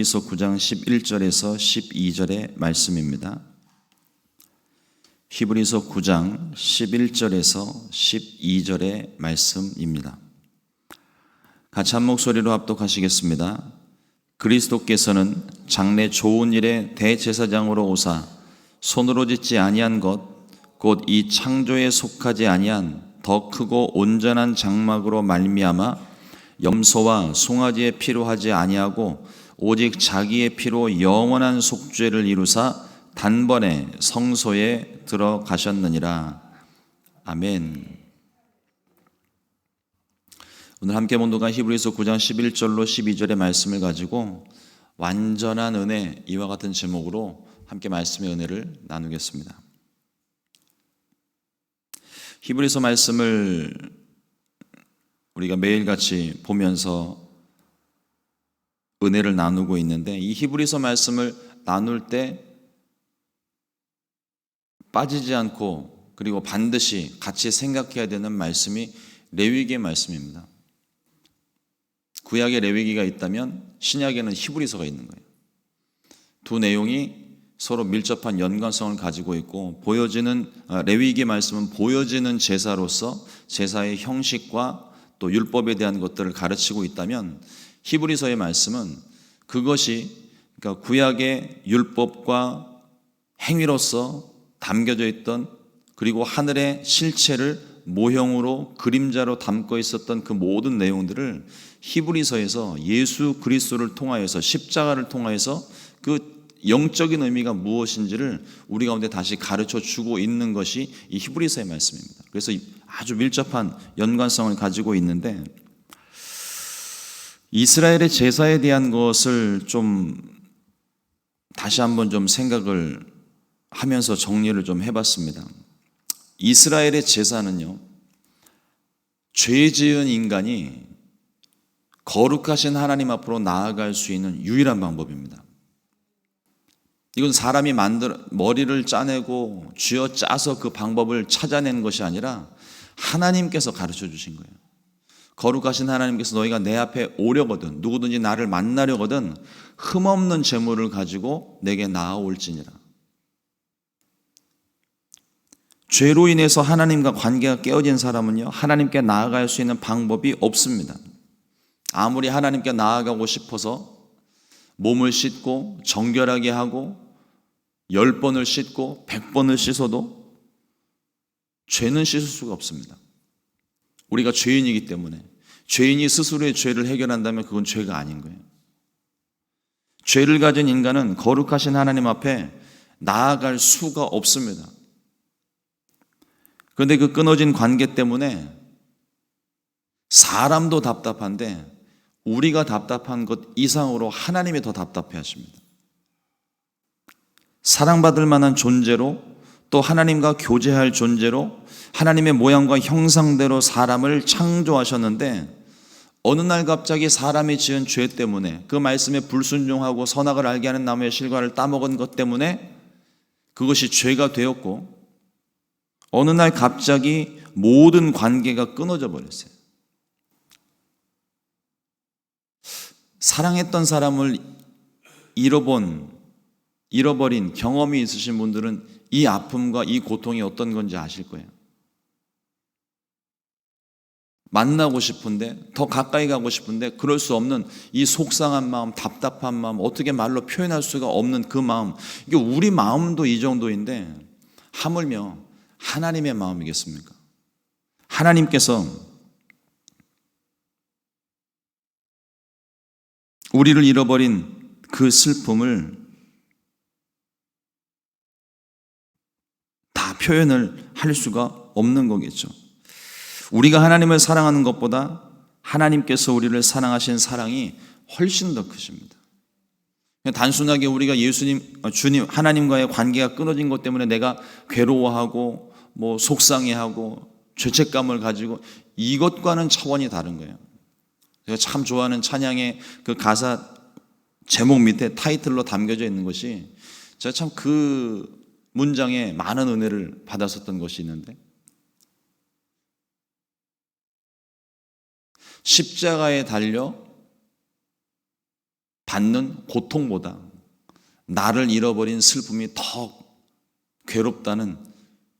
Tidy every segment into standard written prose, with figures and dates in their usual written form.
히브리서 9장 11절에서 12절의 말씀입니다. 히브리서 9장 11절에서 12절의 말씀입니다. 같이 한 목소리로 합독하시겠습니다. 그리스도께서는 장래 좋은 일의 대제사장으로 오사 손으로 짓지 아니한 것 곧 이 창조에 속하지 아니한 더 크고 온전한 장막으로 말미암아 염소와 송아지의 피로 하지 아니하고 오직 자기의 피로 영원한 속죄를 이루사 단번에 성소에 들어가셨느니라. 아멘. 오늘 함께 본독한 히브리서 9장 11절로 12절의 말씀을 가지고 완전한 은혜, 이와 같은 제목으로 함께 말씀의 은혜를 나누겠습니다. 히브리서 말씀을 우리가 매일같이 보면서 은혜를 나누고 있는데, 이 히브리서 말씀을 나눌 때 빠지지 않고 그리고 반드시 같이 생각해야 되는 말씀이 레위기의 말씀입니다. 구약에 레위기가 있다면 신약에는 히브리서가 있는 거예요. 두 내용이 서로 밀접한 연관성을 가지고 있고, 레위기의 말씀은 보여지는 제사로서 제사의 형식과 또 율법에 대한 것들을 가르치고 있다면, 히브리서의 말씀은 그것이, 그러니까 구약의 율법과 행위로서 담겨져 있던, 그리고 하늘의 실체를 모형으로 그림자로 담고 있었던 그 모든 내용들을 히브리서에서 예수 그리스도를 통하여서, 십자가를 통하여서 그 영적인 의미가 무엇인지를 우리 가운데 다시 가르쳐 주고 있는 것이 이 히브리서의 말씀입니다. 그래서 아주 밀접한 연관성을 가지고 있는데, 이스라엘의 제사에 대한 것을 좀 다시 한번 좀 생각을 하면서 정리를 좀 해봤습니다. 이스라엘의 제사는요, 죄 지은 인간이 거룩하신 하나님 앞으로 나아갈 수 있는 유일한 방법입니다. 이건 사람이 머리를 짜내고 쥐어짜서 그 방법을 찾아낸 것이 아니라 하나님께서 가르쳐 주신 거예요. 거룩하신 하나님께서 너희가 내 앞에 오려거든, 누구든지 나를 만나려거든 흠없는 제물을 가지고 내게 나아올지니라. 죄로 인해서 하나님과 관계가 깨어진 사람은요, 하나님께 나아갈 수 있는 방법이 없습니다. 아무리 하나님께 나아가고 싶어서 몸을 씻고 정결하게 하고 10번을 씻고 100번을 씻어도 죄는 씻을 수가 없습니다. 우리가 죄인이기 때문에, 죄인이 스스로의 죄를 해결한다면 그건 죄가 아닌 거예요. 죄를 가진 인간은 거룩하신 하나님 앞에 나아갈 수가 없습니다. 그런데 그 끊어진 관계 때문에 사람도 답답한데, 우리가 답답한 것 이상으로 하나님이 더 답답해 하십니다. 사랑받을 만한 존재로, 또 하나님과 교제할 존재로 하나님의 모양과 형상대로 사람을 창조하셨는데, 어느 날 갑자기 사람이 지은 죄 때문에, 그 말씀에 불순종하고 선악을 알게 하는 나무의 실과를 따먹은 것 때문에 그것이 죄가 되었고, 어느 날 갑자기 모든 관계가 끊어져 버렸어요. 사랑했던 사람을 잃어버린 경험이 있으신 분들은 이 아픔과 이 고통이 어떤 건지 아실 거예요. 만나고 싶은데, 더 가까이 가고 싶은데 그럴 수 없는 이 속상한 마음, 답답한 마음, 어떻게 말로 표현할 수가 없는 그 마음, 이게 우리 마음도 이 정도인데 하물며 하나님의 마음이겠습니까? 하나님께서 우리를 잃어버린 그 슬픔을 다 표현을 할 수가 없는 거겠죠. 우리가 하나님을 사랑하는 것보다 하나님께서 우리를 사랑하신 사랑이 훨씬 더 크십니다. 단순하게 우리가 주님, 하나님과의 관계가 끊어진 것 때문에 내가 괴로워하고 속상해하고 죄책감을 가지고, 이것과는 차원이 다른 거예요. 제가 참 좋아하는 찬양의 그 가사 제목 밑에 타이틀로 담겨져 있는 것이, 제가 참 그 문장에 많은 은혜를 받았었던 것이 있는데, 십자가에 달려 받는 고통보다 나를 잃어버린 슬픔이 더 괴롭다는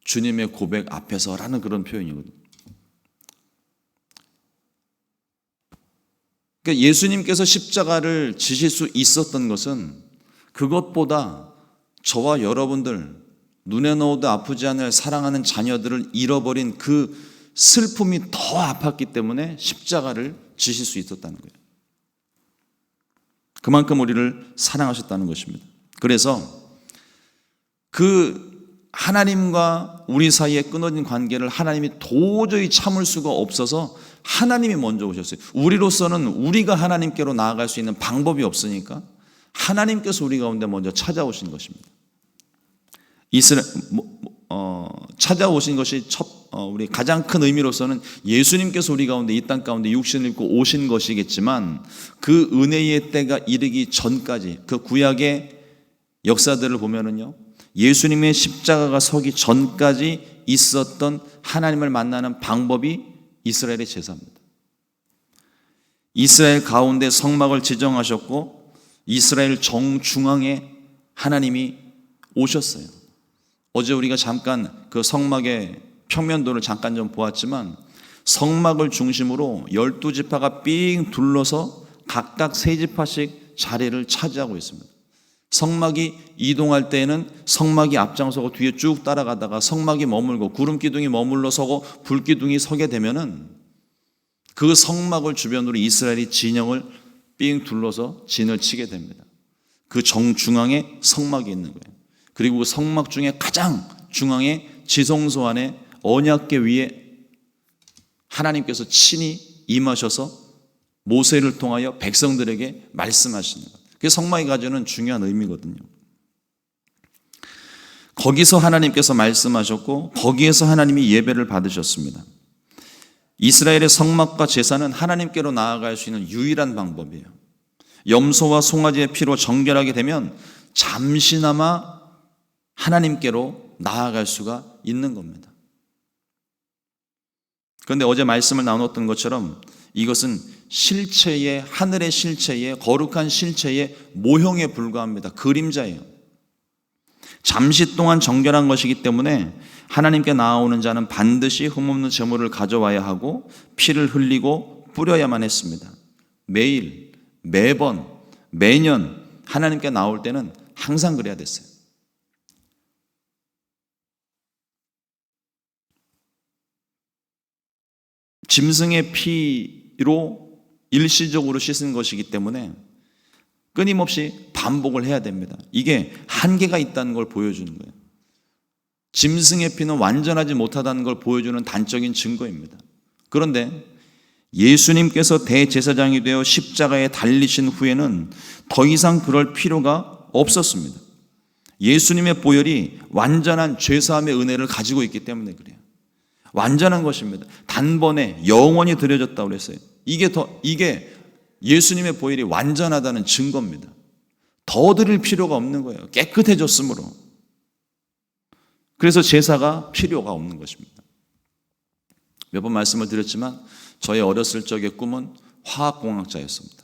주님의 고백 앞에서라는 그런 표현이거든요. 그러니까 예수님께서 십자가를 지실 수 있었던 것은 그것보다 저와 여러분들, 눈에 넣어도 아프지 않을 사랑하는 자녀들을 잃어버린 그 슬픔이 더 아팠기 때문에 십자가를 지실 수 있었다는 거예요. 그만큼 우리를 사랑하셨다는 것입니다. 그래서 그 하나님과 우리 사이에 끊어진 관계를 하나님이 도저히 참을 수가 없어서 하나님이 먼저 오셨어요. 우리로서는 우리가 하나님께로 나아갈 수 있는 방법이 없으니까 하나님께서 우리 가운데 먼저 찾아오신 것입니다. 찾아오신 것이 우리 가장 큰 의미로서는 예수님께서 우리 가운데 이 땅 가운데 육신을 입고 오신 것이겠지만 그 은혜의 때가 이르기 전까지 그 구약의 역사들을 보면은요, 예수님의 십자가가 서기 전까지 있었던 하나님을 만나는 방법이 이스라엘의 제사입니다. 이스라엘 가운데 성막을 지정하셨고 이스라엘 정중앙에 하나님이 오셨어요. 어제 우리가 잠깐 그 성막의 평면도를 잠깐 좀 보았지만 성막을 중심으로 12지파가 삥 둘러서 각각 3지파씩 자리를 차지하고 있습니다. 성막이 이동할 때에는 성막이 앞장서고 뒤에 쭉 따라가다가 성막이 머물고 구름기둥이 머물러 서고 불기둥이 서게 되면은 그 성막을 주변으로 이스라엘이 진영을 삥 둘러서 진을 치게 됩니다. 그 정중앙에 성막이 있는 거예요. 그리고 그 성막 중에 가장 중앙에 지성소 안에 언약궤 위에 하나님께서 친히 임하셔서 모세를 통하여 백성들에게 말씀하시는 것. 그게 성막이 가지는 중요한 의미거든요. 거기서 하나님께서 말씀하셨고 거기에서 하나님이 예배를 받으셨습니다. 이스라엘의 성막과 제사는 하나님께로 나아갈 수 있는 유일한 방법이에요. 염소와 송아지의 피로 정결하게 되면 잠시나마 하나님께로 나아갈 수가 있는 겁니다. 그런데 어제 말씀을 나눴던 것처럼 이것은 실체의, 하늘의 실체의, 거룩한 실체의 모형에 불과합니다. 그림자예요. 잠시 동안 정결한 것이기 때문에 하나님께 나아오는 자는 반드시 흠없는 제물을 가져와야 하고 피를 흘리고 뿌려야만 했습니다. 매일, 매번, 매년 하나님께 나올 때는 항상 그래야 됐어요. 짐승의 피로 일시적으로 씻은 것이기 때문에 끊임없이 반복을 해야 됩니다. 이게 한계가 있다는 걸 보여주는 거예요. 짐승의 피는 완전하지 못하다는 걸 보여주는 단적인 증거입니다. 그런데 예수님께서 대제사장이 되어 십자가에 달리신 후에는 더 이상 그럴 필요가 없었습니다. 예수님의 보혈이 완전한 죄사함의 은혜를 가지고 있기 때문에 그래요. 완전한 것입니다. 단번에 영원히 드려졌다고 그랬어요. 이게 예수님의 보혈이 완전하다는 증거입니다. 더 드릴 필요가 없는 거예요. 깨끗해졌으므로. 그래서 제사가 필요가 없는 것입니다. 몇 번 말씀을 드렸지만 저의 어렸을 적의 꿈은 화학공학자였습니다.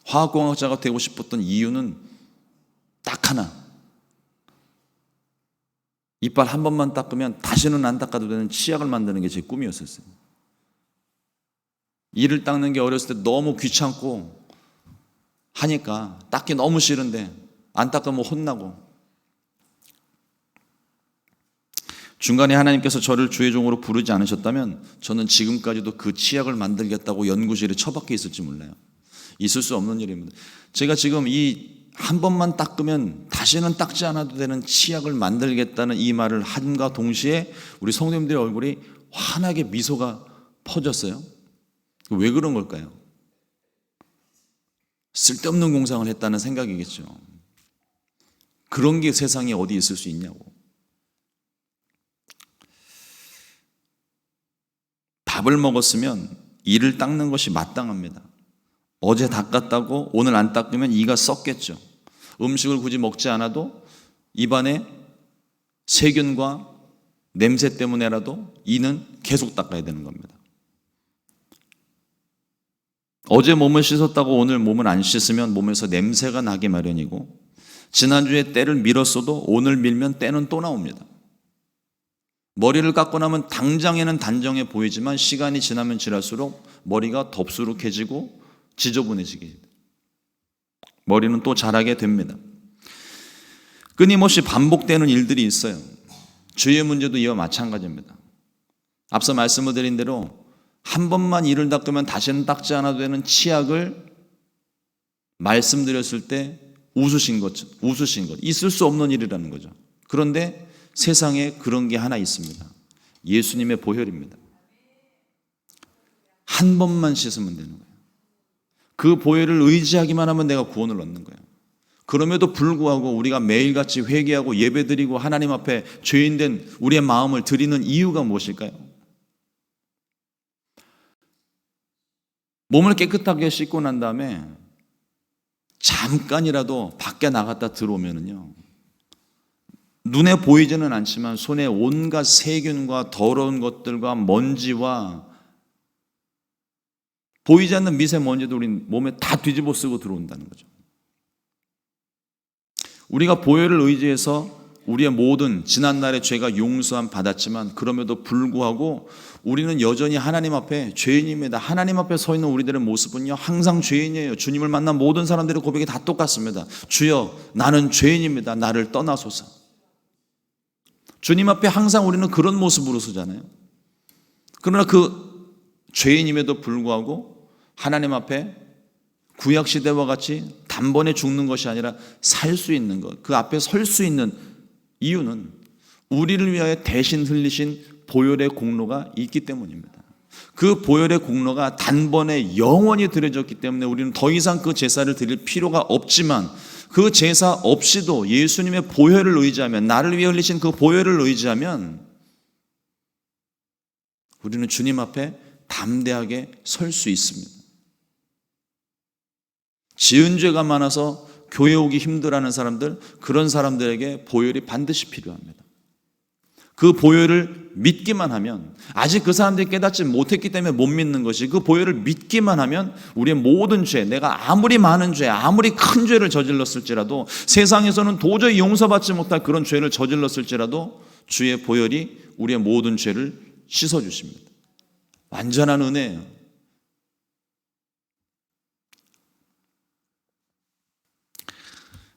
화학공학자가 되고 싶었던 이유는 딱 하나. 이빨 한 번만 닦으면 다시는 안 닦아도 되는 치약을 만드는 게 제 꿈이었었어요. 이를 닦는 게 어렸을 때 너무 귀찮고 하니까 닦기 너무 싫은데 안 닦으면 혼나고, 중간에 하나님께서 저를 주의 종으로 부르지 않으셨다면 저는 지금까지도 그 치약을 만들겠다고 연구실에 처박혀 있을지 몰라요. 있을 수 없는 일입니다. 제가 지금 이 한 번만 닦으면 다시는 닦지 않아도 되는 치약을 만들겠다는 이 말을 함과 동시에 우리 성도님들의 얼굴이 환하게 미소가 퍼졌어요. 왜 그런 걸까요? 쓸데없는 공상을 했다는 생각이겠죠. 그런 게 세상에 어디 있을 수 있냐고. 밥을 먹었으면 이를 닦는 것이 마땅합니다. 어제 닦았다고 오늘 안 닦으면 이가 썩겠죠. 음식을 굳이 먹지 않아도 입안에 세균과 냄새 때문에라도 이는 계속 닦아야 되는 겁니다. 어제 몸을 씻었다고 오늘 몸을 안 씻으면 몸에서 냄새가 나기 마련이고, 지난주에 때를 밀었어도 오늘 밀면 때는 또 나옵니다. 머리를 깎고 나면 당장에는 단정해 보이지만 시간이 지나면 지날수록 머리가 덥수룩해지고 지저분해지게 됩니다. 머리는 또 자라게 됩니다. 끊임없이 반복되는 일들이 있어요. 주의 문제도 이와 마찬가지입니다. 앞서 말씀을 드린 대로 한 번만 이를 닦으면 다시는 닦지 않아도 되는 치약을 말씀드렸을 때 웃으신 것, 있을 수 없는 일이라는 거죠. 그런데 세상에 그런 게 하나 있습니다. 예수님의 보혈입니다. 한 번만 씻으면 되는 거예요. 그 보혈을 의지하기만 하면 내가 구원을 얻는 거예요. 그럼에도 불구하고 우리가 매일같이 회개하고 예배드리고 하나님 앞에 죄인된 우리의 마음을 드리는 이유가 무엇일까요? 몸을 깨끗하게 씻고 난 다음에 잠깐이라도 밖에 나갔다 들어오면은요, 눈에 보이지는 않지만 손에 온갖 세균과 더러운 것들과 먼지와 보이지 않는 미세먼지도 우리 몸에 다 뒤집어 쓰고 들어온다는 거죠. 우리가 보혈을 의지해서 우리의 모든 지난날의 죄가 용서함 받았지만 그럼에도 불구하고 우리는 여전히 하나님 앞에 죄인입니다. 하나님 앞에 서 있는 우리들의 모습은요, 항상 죄인이에요. 주님을 만난 모든 사람들의 고백이 다 똑같습니다. 주여, 나는 죄인입니다. 나를 떠나소서. 주님 앞에 항상 우리는 그런 모습으로 서잖아요. 그러나 그 죄인임에도 불구하고 하나님 앞에 구약시대와 같이 단번에 죽는 것이 아니라 살 수 있는 것, 그 앞에 설 수 있는 이유는 우리를 위하여 대신 흘리신 보혈의 공로가 있기 때문입니다. 그 보혈의 공로가 단번에 영원히 드려졌기 때문에 우리는 더 이상 그 제사를 드릴 필요가 없지만, 그 제사 없이도 예수님의 보혈을 의지하면, 나를 위해 흘리신 그 보혈을 의지하면 우리는 주님 앞에 담대하게 설 수 있습니다. 지은 죄가 많아서 교회 오기 힘들어하는 사람들, 그런 사람들에게 보혈이 반드시 필요합니다. 그 보혈을 믿기만 하면, 아직 그 사람들이 깨닫지 못했기 때문에 못 믿는 것이, 그 보혈을 믿기만 하면 우리의 모든 죄, 내가 아무리 많은 죄, 아무리 큰 죄를 저질렀을지라도, 세상에서는 도저히 용서받지 못할 그런 죄를 저질렀을지라도 주의 보혈이 우리의 모든 죄를 씻어주십니다. 완전한 은혜예요.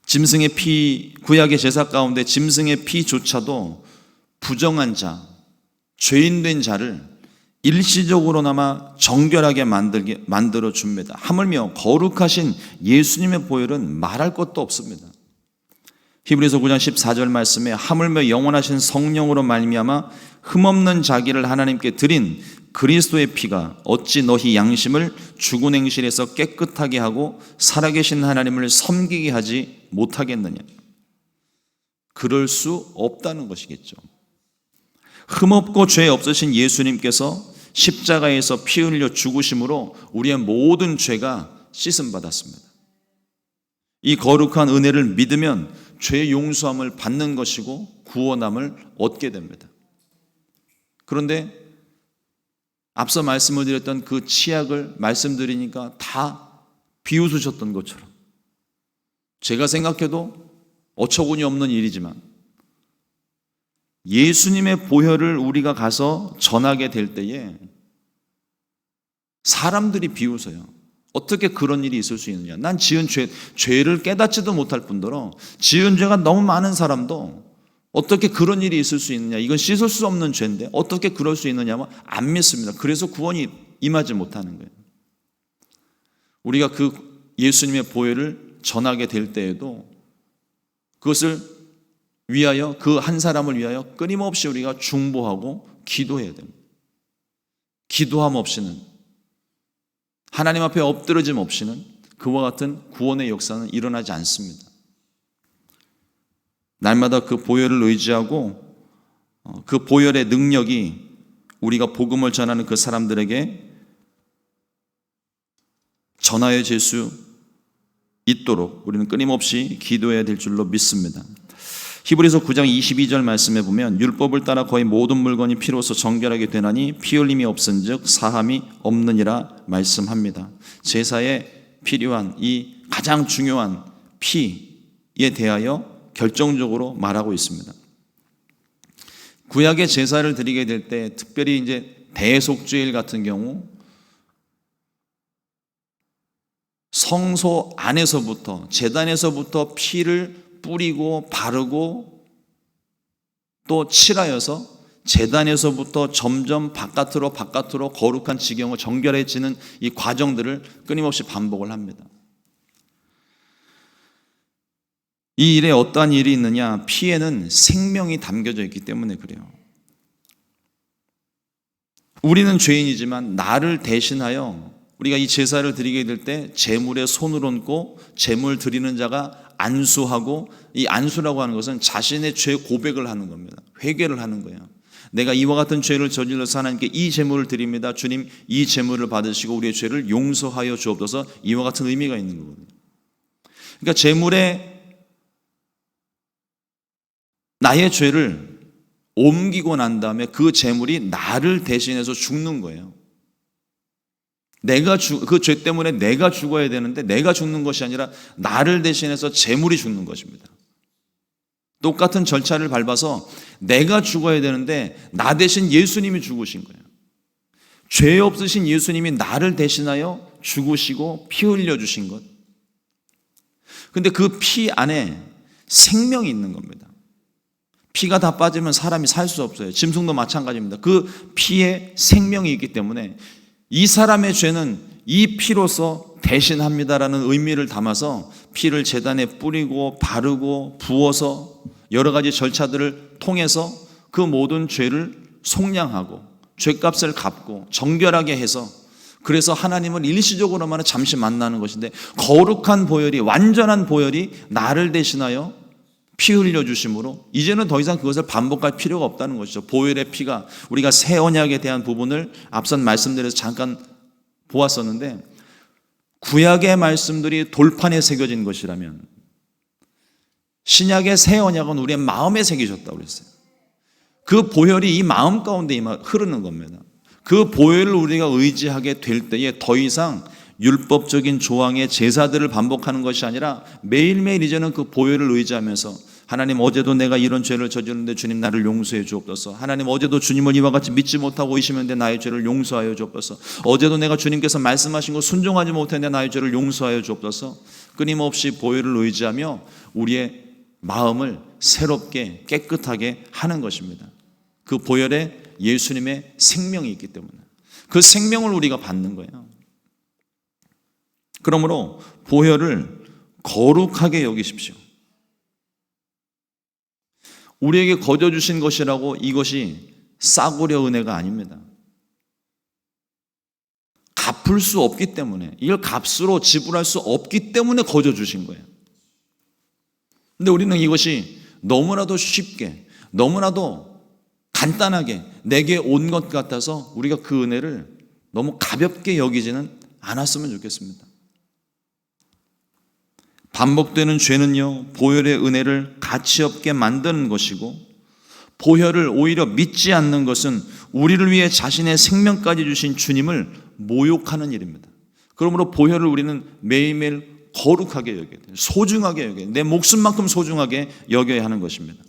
짐승의 피, 구약의 제사 가운데 짐승의 피조차도 부정한 자, 죄인된 자를 일시적으로나마 정결하게 만들어 줍니다. 하물며 거룩하신 예수님의 보혈은 말할 것도 없습니다. 히브리서 9장 14절 말씀에 하물며 영원하신 성령으로 말미암아 흠없는 자기를 하나님께 드린 그리스도의 피가 어찌 너희 양심을 죽은 행실에서 깨끗하게 하고 살아계신 하나님을 섬기게 하지 못하겠느냐. 그럴 수 없다는 것이겠죠. 흠없고 죄 없으신 예수님께서 십자가에서 피 흘려 죽으심으로 우리의 모든 죄가 씻음 받았습니다. 이 거룩한 은혜를 믿으면 죄 용서함을 받는 것이고 구원함을 얻게 됩니다. 그런데 앞서 말씀을 드렸던 그 치약을 말씀드리니까 다 비웃으셨던 것처럼, 제가 생각해도 어처구니 없는 일이지만 예수님의 보혈을 우리가 가서 전하게 될 때에 사람들이 비웃어요. 어떻게 그런 일이 있을 수 있느냐. 난 지은 죄를 깨닫지도 못할 뿐더러 지은 죄가 너무 많은 사람도 어떻게 그런 일이 있을 수 있느냐. 이건 씻을 수 없는 죄인데 어떻게 그럴 수 있느냐면 안 믿습니다. 그래서 구원이 임하지 못하는 거예요. 우리가 그 예수님의 보혈을 전하게 될 때에도 그것을 위하여, 그 한 사람을 위하여 끊임없이 우리가 중보하고 기도해야 됩니다. 기도함 없이는, 하나님 앞에 엎드러짐 없이는 그와 같은 구원의 역사는 일어나지 않습니다. 날마다 그 보혈을 의지하고 그 보혈의 능력이 우리가 복음을 전하는 그 사람들에게 전하여질 수 있도록 우리는 끊임없이 기도해야 될 줄로 믿습니다. 히브리서 9장 22절 말씀에 보면 율법을 따라 거의 모든 물건이 피로써 정결하게 되나니 피 흘림이 없은즉 사함이 없느니라 말씀합니다. 제사에 필요한 이 가장 중요한 피에 대하여 결정적으로 말하고 있습니다. 구약의 제사를 드리게 될 때 특별히 이제 대속죄일 같은 경우 성소 안에서부터 제단에서부터 피를 뿌리고 바르고 또 칠하여서 제단에서부터 점점 바깥으로 거룩한 지경을 정결해지는 이 과정들을 끊임없이 반복을 합니다. 이 일에 어떠한 일이 있느냐? 피에는 생명이 담겨져 있기 때문에 그래요. 우리는 죄인이지만 나를 대신하여 우리가 이 제사를 드리게 될 때 제물에 손을 얹고 제물 드리는 자가 안수하고, 이 안수라고 하는 것은 자신의 죄 고백을 하는 겁니다. 회개를 하는 거예요. 내가 이와 같은 죄를 저질러서 하나님께 이 제물을 드립니다. 주님, 이 제물을 받으시고 우리의 죄를 용서하여 주옵소서. 이와 같은 의미가 있는 거거든요. 그러니까 제물에 나의 죄를 옮기고 난 다음에 그 제물이 나를 대신해서 죽는 거예요. 그 죄 때문에 내가 죽어야 되는데 내가 죽는 것이 아니라 나를 대신해서 제물이 죽는 것입니다. 똑같은 절차를 밟아서 내가 죽어야 되는데 나 대신 예수님이 죽으신 거예요. 죄 없으신 예수님이 나를 대신하여 죽으시고 피 흘려 주신 것. 근데 그 피 안에 생명이 있는 겁니다. 피가 다 빠지면 사람이 살 수 없어요. 짐승도 마찬가지입니다. 그 피에 생명이 있기 때문에 이 사람의 죄는 이 피로서 대신합니다라는 의미를 담아서 피를 제단에 뿌리고 바르고 부어서 여러 가지 절차들을 통해서 그 모든 죄를 속량하고 죄값을 갚고 정결하게 해서, 그래서 하나님을 일시적으로만 잠시 만나는 것인데 거룩한 보혈이, 완전한 보혈이 나를 대신하여 피 흘려주심으로 이제는 더 이상 그것을 반복할 필요가 없다는 것이죠. 보혈의 피가, 우리가 새 언약에 대한 부분을 앞선 말씀드려서 잠깐 보았었는데, 구약의 말씀들이 돌판에 새겨진 것이라면 신약의 새 언약은 우리의 마음에 새겨졌다고 그랬어요. 그 보혈이 이 마음 가운데 흐르는 겁니다. 그 보혈을 우리가 의지하게 될 때에 더 이상 율법적인 조항의 제사들을 반복하는 것이 아니라 매일매일 이제는 그 보혈을 의지하면서 하나님, 어제도 내가 이런 죄를 저질렀는데 주님 나를 용서해 주옵소서. 하나님, 어제도 주님을 이와 같이 믿지 못하고 의심했는데 나의 죄를 용서하여 주옵소서. 어제도 내가 주님께서 말씀하신 거 순종하지 못했는데 나의 죄를 용서하여 주옵소서. 끊임없이 보혈을 의지하며 우리의 마음을 새롭게 깨끗하게 하는 것입니다. 그 보혈에 예수님의 생명이 있기 때문에 그 생명을 우리가 받는 거예요. 그러므로 보혈을 거룩하게 여기십시오. 우리에게 거저 주신 것이라고 이것이 싸구려 은혜가 아닙니다. 갚을 수 없기 때문에, 이걸 값으로 지불할 수 없기 때문에 거저 주신 거예요. 근데 우리는 이것이 너무나도 쉽게, 너무나도 간단하게 내게 온 것 같아서 우리가 그 은혜를 너무 가볍게 여기지는 않았으면 좋겠습니다. 반복되는 죄는요, 보혈의 은혜를 가치 없게 만드는 것이고, 보혈을 오히려 믿지 않는 것은 우리를 위해 자신의 생명까지 주신 주님을 모욕하는 일입니다. 그러므로 보혈을 우리는 매일매일 거룩하게 여겨야 돼요. 소중하게 여겨야 돼요. 내 목숨만큼 소중하게 여겨야 하는 것입니다.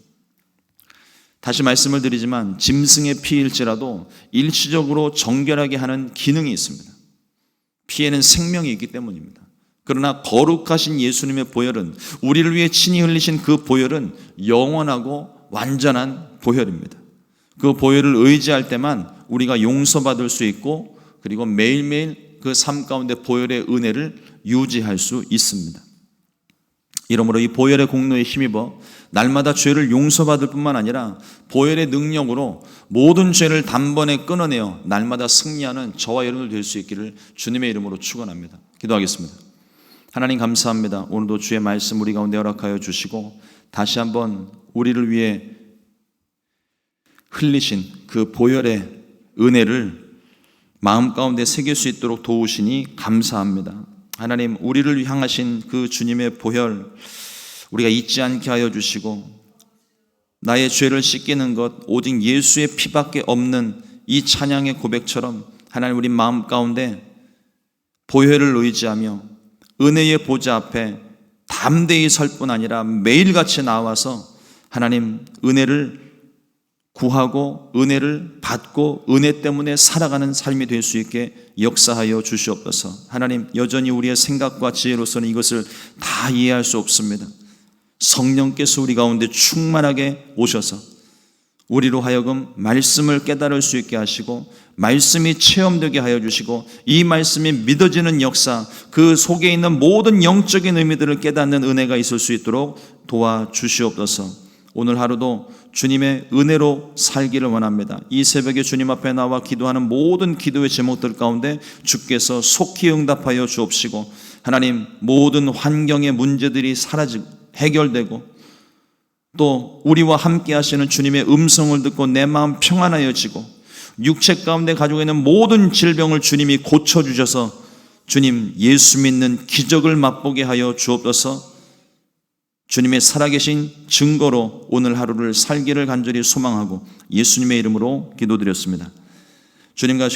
다시 말씀을 드리지만 짐승의 피일지라도 일시적으로 정결하게 하는 기능이 있습니다. 피에는 생명이 있기 때문입니다. 그러나 거룩하신 예수님의 보혈은, 우리를 위해 친히 흘리신 그 보혈은 영원하고 완전한 보혈입니다. 그 보혈을 의지할 때만 우리가 용서받을 수 있고, 그리고 매일매일 그 삶 가운데 보혈의 은혜를 유지할 수 있습니다. 이러므로 이 보혈의 공로에 힘입어 날마다 죄를 용서받을 뿐만 아니라 보혈의 능력으로 모든 죄를 단번에 끊어내어 날마다 승리하는 저와 여러분들 될 수 있기를 주님의 이름으로 축원합니다. 기도하겠습니다. 하나님 감사합니다. 오늘도 주의 말씀 우리 가운데 허락하여 주시고 다시 한번 우리를 위해 흘리신 그 보혈의 은혜를 마음 가운데 새길 수 있도록 도우시니 감사합니다. 하나님, 우리를 향하신 그 주님의 보혈 우리가 잊지 않게 하여 주시고 나의 죄를 씻기는 것 오직 예수의 피밖에 없는 이 찬양의 고백처럼 하나님 우리 마음 가운데 보혈을 의지하며 은혜의 보좌 앞에 담대히 설 뿐 아니라 매일같이 나와서 하나님 은혜를 구하고 은혜를 받고 은혜 때문에 살아가는 삶이 될 수 있게 역사하여 주시옵소서. 하나님 여전히 우리의 생각과 지혜로서는 이것을 다 이해할 수 없습니다. 성령께서 우리 가운데 충만하게 오셔서 우리로 하여금 말씀을 깨달을 수 있게 하시고 말씀이 체험되게 하여 주시고 이 말씀이 믿어지는 역사, 그 속에 있는 모든 영적인 의미들을 깨닫는 은혜가 있을 수 있도록 도와주시옵소서. 오늘 하루도 주님의 은혜로 살기를 원합니다. 이 새벽에 주님 앞에 나와 기도하는 모든 기도의 제목들 가운데 주께서 속히 응답하여 주옵시고 하나님 모든 환경의 문제들이 사라지고 해결되고 또 우리와 함께 하시는 주님의 음성을 듣고 내 마음 평안하여지고 육체 가운데 가지고 있는 모든 질병을 주님이 고쳐주셔서 주님 예수 믿는 기적을 맛보게 하여 주옵소서. 주님의 살아계신 증거로 오늘 하루를 살기를 간절히 소망하고 예수님의 이름으로 기도드렸습니다. 주님과